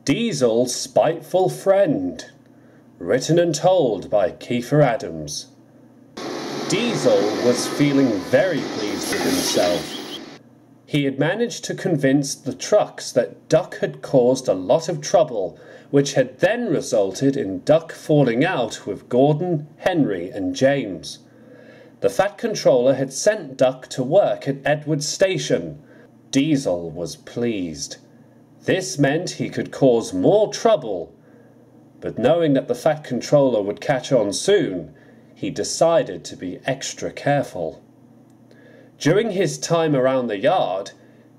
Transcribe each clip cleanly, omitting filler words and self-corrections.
Diesel's Spiteful Friend, written and told by Kiefer Adams. Diesel was feeling very pleased with himself. He had managed to convince the trucks that Duck had caused a lot of trouble, which had then resulted in Duck falling out with Gordon, Henry and James. The Fat Controller had sent Duck to work at Edward's station. Diesel was pleased. This meant he could cause more trouble, but knowing that the Fat Controller would catch on soon, he decided to be extra careful. During his time around the yard,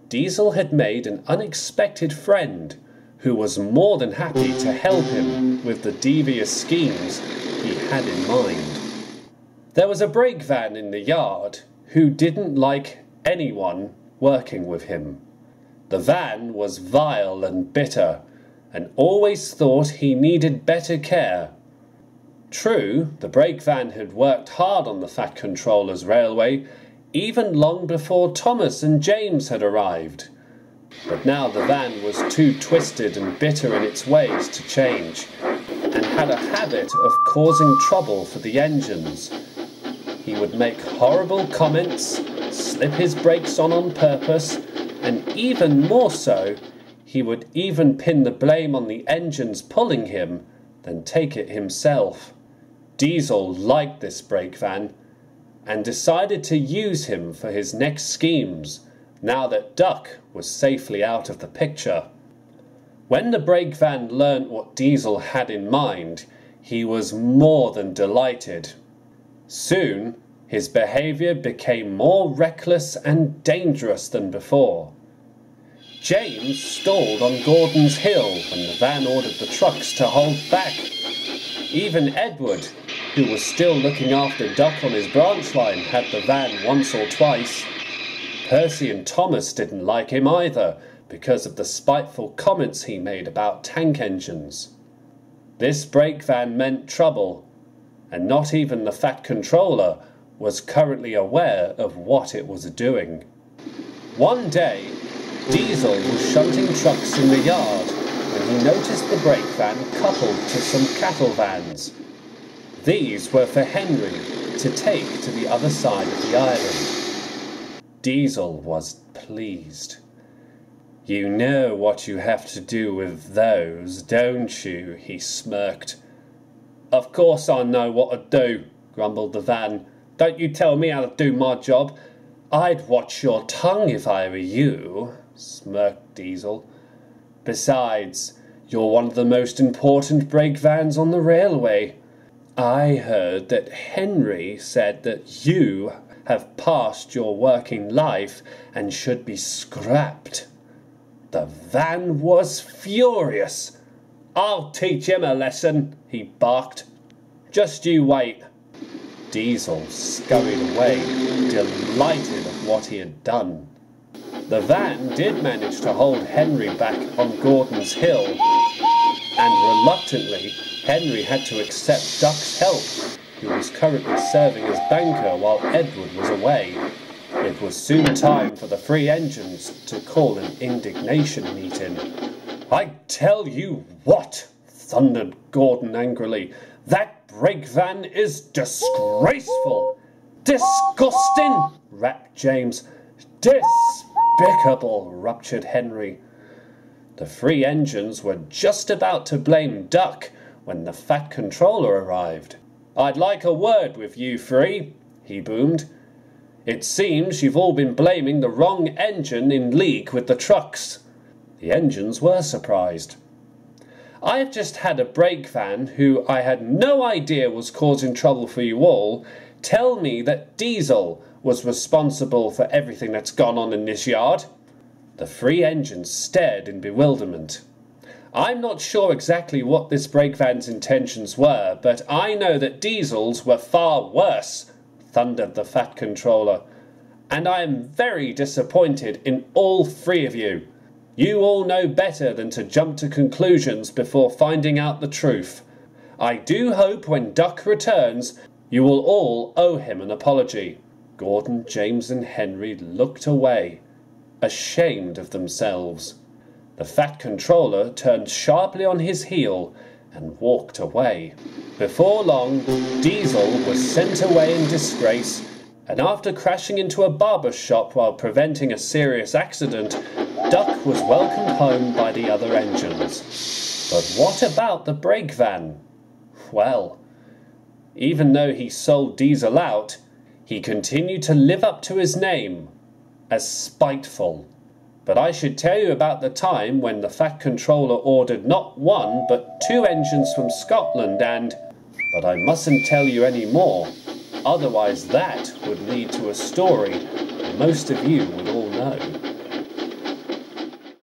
Diesel had made an unexpected friend who was more than happy to help him with the devious schemes he had in mind. There was a brakevan in the yard who didn't like anyone working with him. The van was vile and bitter, and always thought he needed better care. True, the brakevan had worked hard on the Fat Controller's railway, even long before Thomas and James had arrived. But now the van was too twisted and bitter in its ways to change, and had a habit of causing trouble for the engines. He would make horrible comments, slip his brakes on purpose, and even more so, he would even pin the blame on the engines pulling him than take it himself. Diesel liked this brakevan and decided to use him for his next schemes now that Duck was safely out of the picture. When the brakevan learnt what Diesel had in mind, he was more than delighted. Soon, his behaviour became more reckless and dangerous than before. James stalled on Gordon's Hill when the van ordered the trucks to hold back. Even Edward, who was still looking after Duck on his branch line, had the van once or twice. Percy and Thomas didn't like him either because of the spiteful comments he made about tank engines. This brakevan meant trouble, and not even the Fat Controller was currently aware of what it was doing. One day, Diesel was shunting trucks in the yard when he noticed the brakevan coupled to some cattle vans. These were for Henry to take to the other side of the island. Diesel was pleased. "You know what you have to do with those, don't you?" he smirked. "Of course I know what to do," grumbled the van. "Don't you tell me how to do my job. I'd watch your tongue if I were you," smirked Diesel. "Besides, you're one of the most important brakevans on the railway. I heard that Henry said that you have passed your working life and should be scrapped." The van was furious. "I'll teach him a lesson," he barked. "Just you wait." Diesel scurried away, delighted at what he had done. The van did manage to hold Henry back on Gordon's Hill, and reluctantly Henry had to accept Duck's help, who was currently serving as banker while Edward was away. It was soon time for the three engines to call an indignation meeting. "I tell you what," thundered Gordon angrily, "that brakevan is disgraceful." "Disgusting," rapped James. "Despicable," ruptured Henry. The three engines were just about to blame Duck when the Fat Controller arrived. "I'd like a word with you three," he boomed. "It seems you've all been blaming the wrong engine in league with the trucks." The engines were surprised. "I've just had a brakevan who I had no idea was causing trouble for you all tell me that Diesel was responsible for everything that's gone on in this yard." The three engines stared in bewilderment. "I'm not sure exactly what this brakevan's intentions were, but I know that Diesel's were far worse," thundered the Fat Controller. "And I am very disappointed in all three of you. You all know better than to jump to conclusions before finding out the truth. I do hope when Duck returns, you will all owe him an apology." Gordon, James and Henry looked away, ashamed of themselves. The Fat Controller turned sharply on his heel and walked away. Before long, Diesel was sent away in disgrace, and after crashing into a barber shop while preventing a serious accident, Duck was welcomed home by the other engines. But what about the brakevan? Well, even though he sold Diesel out, he continued to live up to his name as Spiteful. But I should tell you about the time when the Fat Controller ordered not one but 2 engines from Scotland but I mustn't tell you any more, otherwise that would lead to a story most of you would all know.